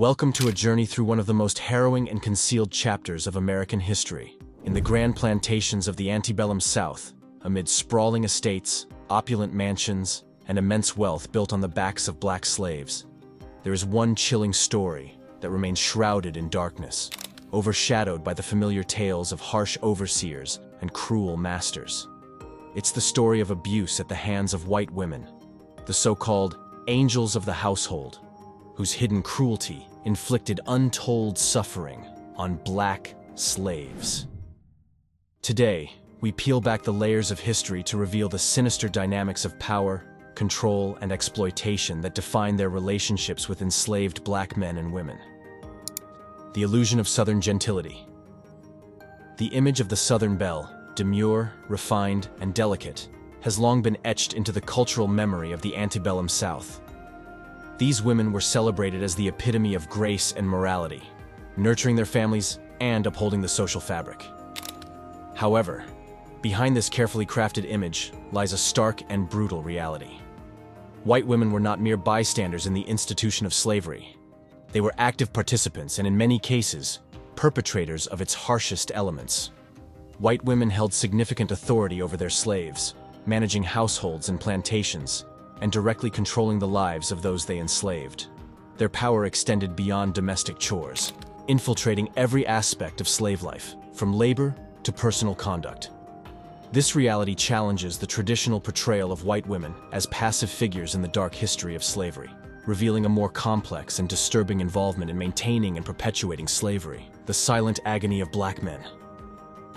Welcome to a journey through one of the most harrowing and concealed chapters of American history. In the grand plantations of the Antebellum South, amid sprawling estates, opulent mansions, and immense wealth built on the backs of black slaves, there is one chilling story that remains shrouded in darkness, overshadowed by the familiar tales of harsh overseers and cruel masters. It's the story of abuse at the hands of white women, the so-called angels of the household, whose hidden cruelty inflicted untold suffering on black slaves. Today, we peel back the layers of history to reveal the sinister dynamics of power, control, and exploitation that define their relationships with enslaved black men and women. The illusion of Southern gentility. The image of the Southern belle, demure, refined, and delicate, has long been etched into the cultural memory of the antebellum South. These women were celebrated as the epitome of grace and morality, nurturing their families and upholding the social fabric. However, behind this carefully crafted image lies a stark and brutal reality. White women were not mere bystanders in the institution of slavery. They were active participants and, in many cases, perpetrators of its harshest elements. White women held significant authority over their slaves, managing households and plantations, and directly controlling the lives of those they enslaved. Their power extended beyond domestic chores, infiltrating every aspect of slave life, from labor to personal conduct. This reality challenges the traditional portrayal of white women as passive figures in the dark history of slavery, revealing a more complex and disturbing involvement in maintaining and perpetuating slavery, the silent agony of black men.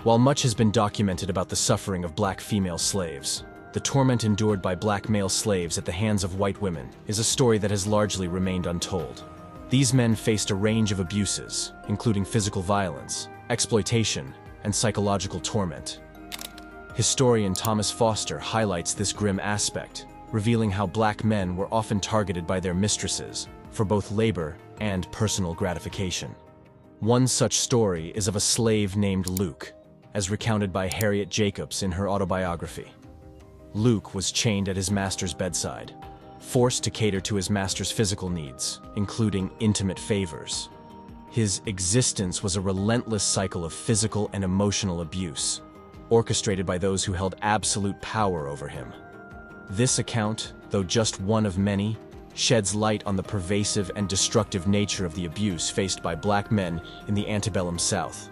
While much has been documented about the suffering of black female slaves, the torment endured by black male slaves at the hands of white women is a story that has largely remained untold. These men faced a range of abuses, including physical violence, exploitation, and psychological torment. Historian Thomas Foster highlights this grim aspect, revealing how black men were often targeted by their mistresses for both labor and personal gratification. One such story is of a slave named Luke, as recounted by Harriet Jacobs in her autobiography. Luke was chained at his master's bedside, forced to cater to his master's physical needs, including intimate favors. His existence was a relentless cycle of physical and emotional abuse, orchestrated by those who held absolute power over him. This account, though just one of many, sheds light on the pervasive and destructive nature of the abuse faced by black men in the antebellum South.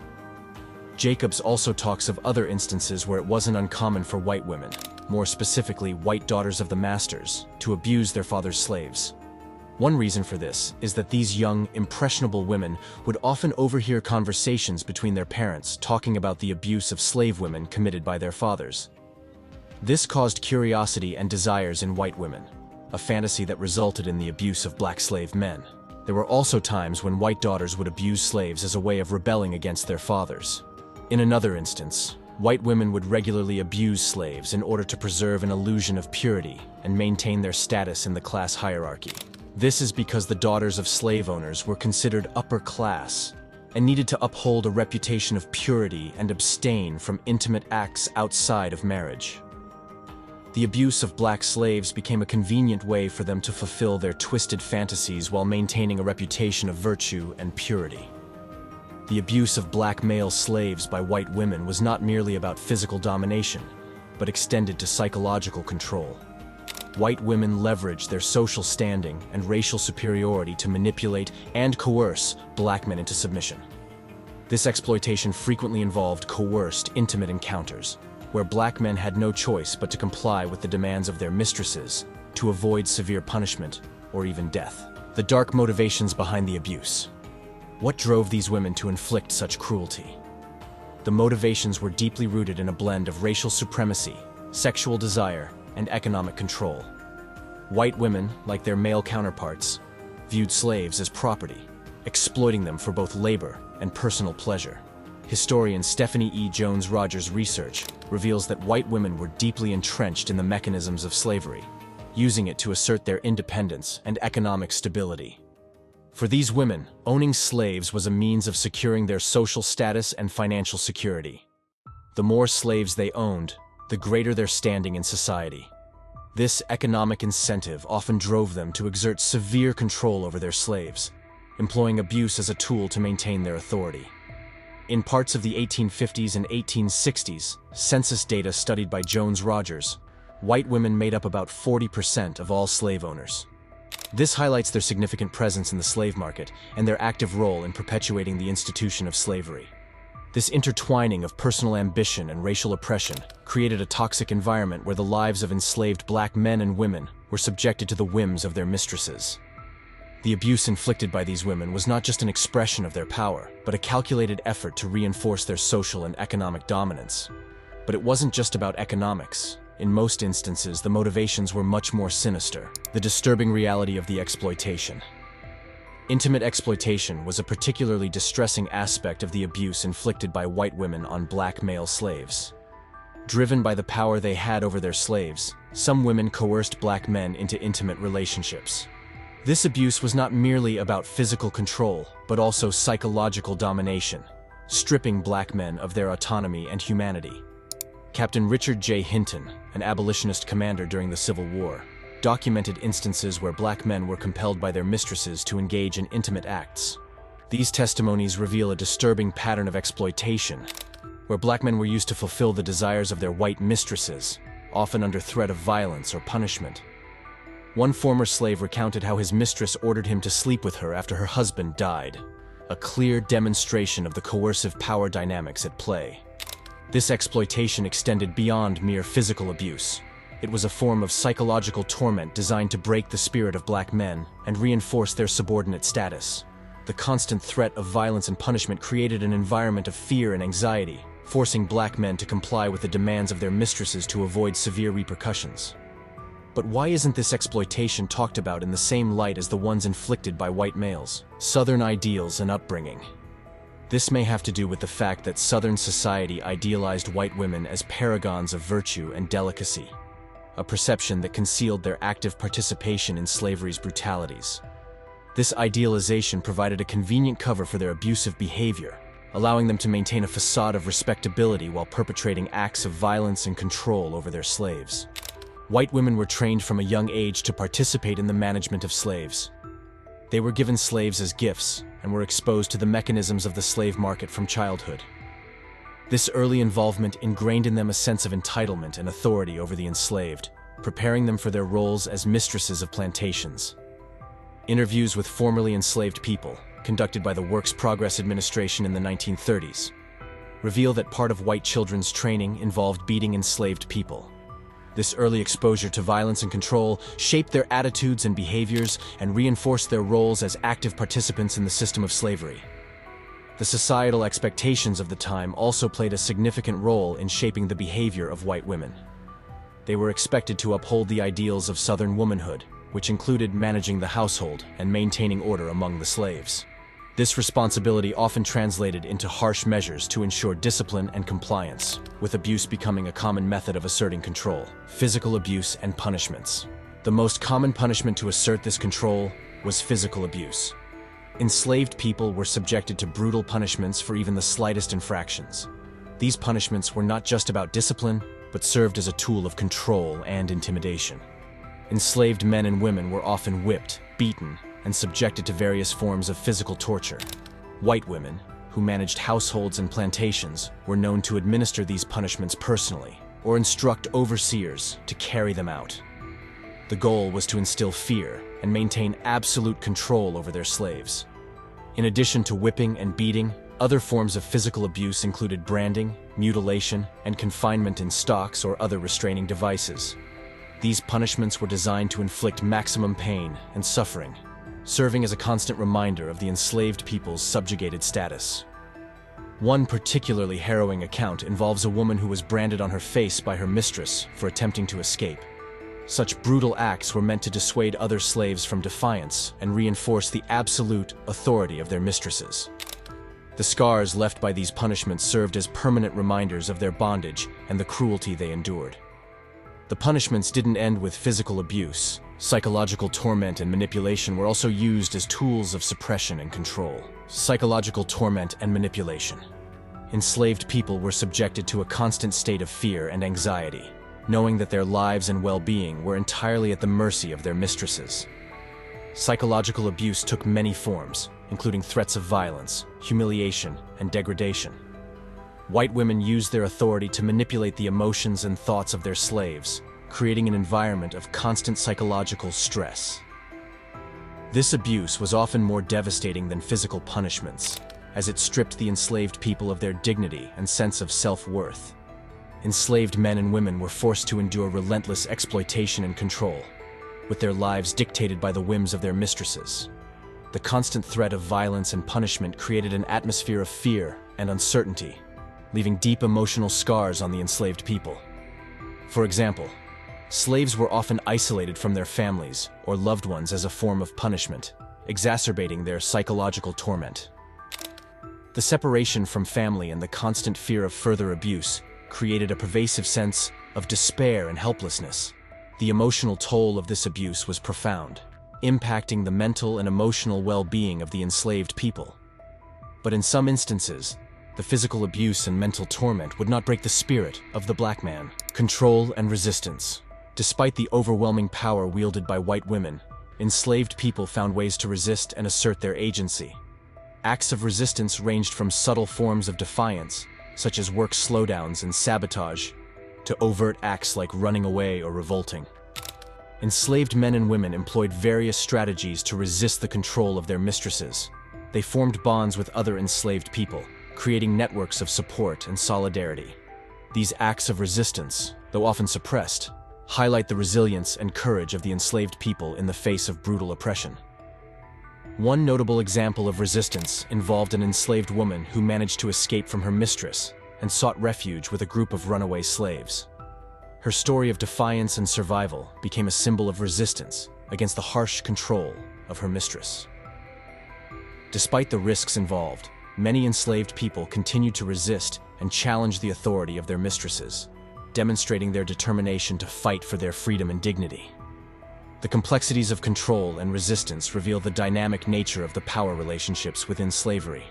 Jacobs also talks of other instances where it wasn't uncommon for white women, more specifically white daughters of the masters, to abuse their father's slaves. One reason for this is that these young, impressionable women would often overhear conversations between their parents talking about the abuse of slave women committed by their fathers. This caused curiosity and desires in white women, a fantasy that resulted in the abuse of black slave men. There were also times when white daughters would abuse slaves as a way of rebelling against their fathers. In another instance, white women would regularly abuse slaves in order to preserve an illusion of purity and maintain their status in the class hierarchy. This is because the daughters of slave owners were considered upper class and needed to uphold a reputation of purity and abstain from intimate acts outside of marriage. The abuse of black slaves became a convenient way for them to fulfill their twisted fantasies while maintaining a reputation of virtue and purity. The abuse of black male slaves by white women was not merely about physical domination, but extended to psychological control. White women leveraged their social standing and racial superiority to manipulate and coerce black men into submission. This exploitation frequently involved coerced, intimate encounters, where black men had no choice but to comply with the demands of their mistresses to avoid severe punishment or even death. The dark motivations behind the abuse. What drove these women to inflict such cruelty? The motivations were deeply rooted in a blend of racial supremacy, sexual desire, and economic control. White women, like their male counterparts, viewed slaves as property, exploiting them for both labor and personal pleasure. Historian Stephanie E. Jones-Rogers' research reveals that white women were deeply entrenched in the mechanisms of slavery, using it to assert their independence and economic stability. For these women, owning slaves was a means of securing their social status and financial security. The more slaves they owned, the greater their standing in society. This economic incentive often drove them to exert severe control over their slaves, employing abuse as a tool to maintain their authority. In parts of the 1850s and 1860s, census data studied by Jones Rogers, white women made up about 40% of all slave owners. This highlights their significant presence in the slave market and their active role in perpetuating the institution of slavery. This intertwining of personal ambition and racial oppression created a toxic environment where the lives of enslaved black men and women were subjected to the whims of their mistresses. The abuse inflicted by these women was not just an expression of their power, but a calculated effort to reinforce their social and economic dominance. But it wasn't just about economics. In most instances, the motivations were much more sinister, the disturbing reality of the exploitation. Intimate exploitation was a particularly distressing aspect of the abuse inflicted by white women on black male slaves. Driven by the power they had over their slaves, some women coerced black men into intimate relationships. This abuse was not merely about physical control, but also psychological domination, stripping black men of their autonomy and humanity. Captain Richard J. Hinton, an abolitionist commander during the Civil War, documented instances where black men were compelled by their mistresses to engage in intimate acts. These testimonies reveal a disturbing pattern of exploitation, where black men were used to fulfill the desires of their white mistresses, often under threat of violence or punishment. One former slave recounted how his mistress ordered him to sleep with her after her husband died, a clear demonstration of the coercive power dynamics at play. This exploitation extended beyond mere physical abuse. It was a form of psychological torment designed to break the spirit of black men and reinforce their subordinate status. The constant threat of violence and punishment created an environment of fear and anxiety, forcing black men to comply with the demands of their mistresses to avoid severe repercussions. But why isn't this exploitation talked about in the same light as the ones inflicted by white males? Southern ideals and upbringing. This may have to do with the fact that Southern society idealized white women as paragons of virtue and delicacy, a perception that concealed their active participation in slavery's brutalities. This idealization provided a convenient cover for their abusive behavior, allowing them to maintain a facade of respectability while perpetrating acts of violence and control over their slaves. White women were trained from a young age to participate in the management of slaves. They were given slaves as gifts and were exposed to the mechanisms of the slave market from childhood. This early involvement ingrained in them a sense of entitlement and authority over the enslaved, preparing them for their roles as mistresses of plantations. Interviews with formerly enslaved people, conducted by the Works Progress Administration in the 1930s, reveal that part of white children's training involved beating enslaved people. This early exposure to violence and control shaped their attitudes and behaviors and reinforced their roles as active participants in the system of slavery. The societal expectations of the time also played a significant role in shaping the behavior of white women. They were expected to uphold the ideals of Southern womanhood, which included managing the household and maintaining order among the slaves. This responsibility often translated into harsh measures to ensure discipline and compliance, with abuse becoming a common method of asserting control. Physical abuse and punishments. The most common punishment to assert this control was physical abuse. Enslaved people were subjected to brutal punishments for even the slightest infractions. These punishments were not just about discipline, but served as a tool of control and intimidation. Enslaved men and women were often whipped, beaten, and subjected to various forms of physical torture. White women, who managed households and plantations, were known to administer these punishments personally, or instruct overseers to carry them out. The goal was to instill fear and maintain absolute control over their slaves. In addition to whipping and beating, other forms of physical abuse included branding, mutilation, and confinement in stocks or other restraining devices. These punishments were designed to inflict maximum pain and suffering, serving as a constant reminder of the enslaved people's subjugated status. One particularly harrowing account involves a woman who was branded on her face by her mistress for attempting to escape. Such brutal acts were meant to dissuade other slaves from defiance and reinforce the absolute authority of their mistresses. The scars left by these punishments served as permanent reminders of their bondage and the cruelty they endured. The punishments didn't end with physical abuse. Psychological torment and manipulation were also used as tools of suppression and control. Psychological torment and manipulation. Enslaved people were subjected to a constant state of fear and anxiety, knowing that their lives and well-being were entirely at the mercy of their mistresses. Psychological abuse took many forms, including threats of violence, humiliation, and degradation. White women used their authority to manipulate the emotions and thoughts of their slaves, creating an environment of constant psychological stress. This abuse was often more devastating than physical punishments, as it stripped the enslaved people of their dignity and sense of self-worth. Enslaved men and women were forced to endure relentless exploitation and control, with their lives dictated by the whims of their mistresses. The constant threat of violence and punishment created an atmosphere of fear and uncertainty, leaving deep emotional scars on the enslaved people. For example, slaves were often isolated from their families or loved ones as a form of punishment, exacerbating their psychological torment. The separation from family and the constant fear of further abuse created a pervasive sense of despair and helplessness. The emotional toll of this abuse was profound, impacting the mental and emotional well-being of the enslaved people. But in some instances, the physical abuse and mental torment would not break the spirit of the black man. Control and resistance. Despite the overwhelming power wielded by white women, enslaved people found ways to resist and assert their agency. Acts of resistance ranged from subtle forms of defiance, such as work slowdowns and sabotage, to overt acts like running away or revolting. Enslaved men and women employed various strategies to resist the control of their mistresses. They formed bonds with other enslaved people, creating networks of support and solidarity. These acts of resistance, though often suppressed, highlight the resilience and courage of the enslaved people in the face of brutal oppression. One notable example of resistance involved an enslaved woman who managed to escape from her mistress and sought refuge with a group of runaway slaves. Her story of defiance and survival became a symbol of resistance against the harsh control of her mistress. Despite the risks involved, many enslaved people continued to resist and challenge the authority of their mistresses, demonstrating their determination to fight for their freedom and dignity. The complexities of control and resistance reveal the dynamic nature of the power relationships within slavery.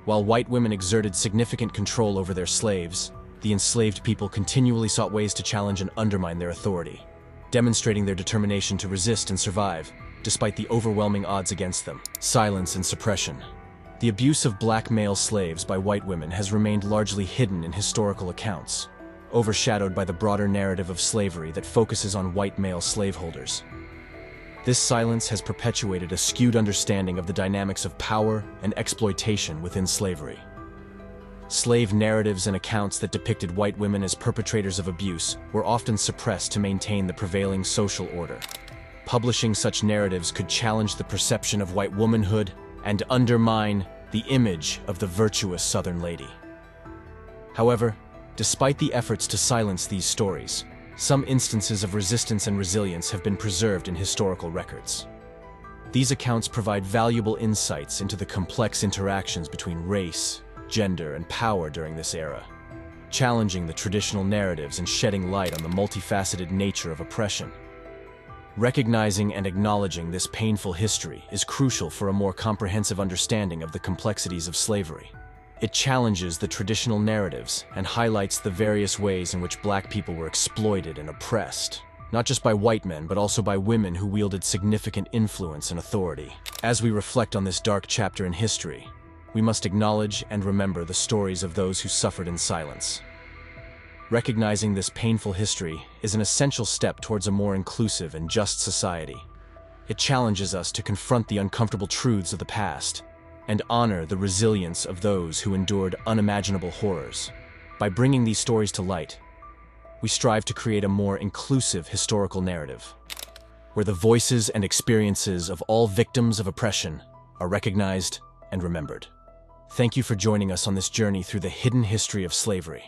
While white women exerted significant control over their slaves, the enslaved people continually sought ways to challenge and undermine their authority, demonstrating their determination to resist and survive, despite the overwhelming odds against them. Silence and suppression. The abuse of black male slaves by white women has remained largely hidden in historical accounts, overshadowed by the broader narrative of slavery that focuses on white male slaveholders. This silence has perpetuated a skewed understanding of the dynamics of power and exploitation within slavery. Slave narratives and accounts that depicted white women as perpetrators of abuse were often suppressed to maintain the prevailing social order. Publishing such narratives could challenge the perception of white womanhood and undermine the image of the virtuous Southern lady. However, despite the efforts to silence these stories, some instances of resistance and resilience have been preserved in historical records. These accounts provide valuable insights into the complex interactions between race, gender, and power during this era, challenging the traditional narratives and shedding light on the multifaceted nature of oppression. Recognizing and acknowledging this painful history is crucial for a more comprehensive understanding of the complexities of slavery. It challenges the traditional narratives and highlights the various ways in which black people were exploited and oppressed, not just by white men, but also by women who wielded significant influence and authority. As we reflect on this dark chapter in history, we must acknowledge and remember the stories of those who suffered in silence. Recognizing this painful history is an essential step towards a more inclusive and just society. It challenges us to confront the uncomfortable truths of the past and honor the resilience of those who endured unimaginable horrors. By bringing these stories to light, we strive to create a more inclusive historical narrative, where the voices and experiences of all victims of oppression are recognized and remembered. Thank you for joining us on this journey through the hidden history of slavery.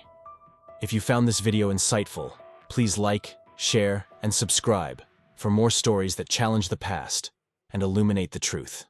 If you found this video insightful, please like, share, and subscribe for more stories that challenge the past and illuminate the truth.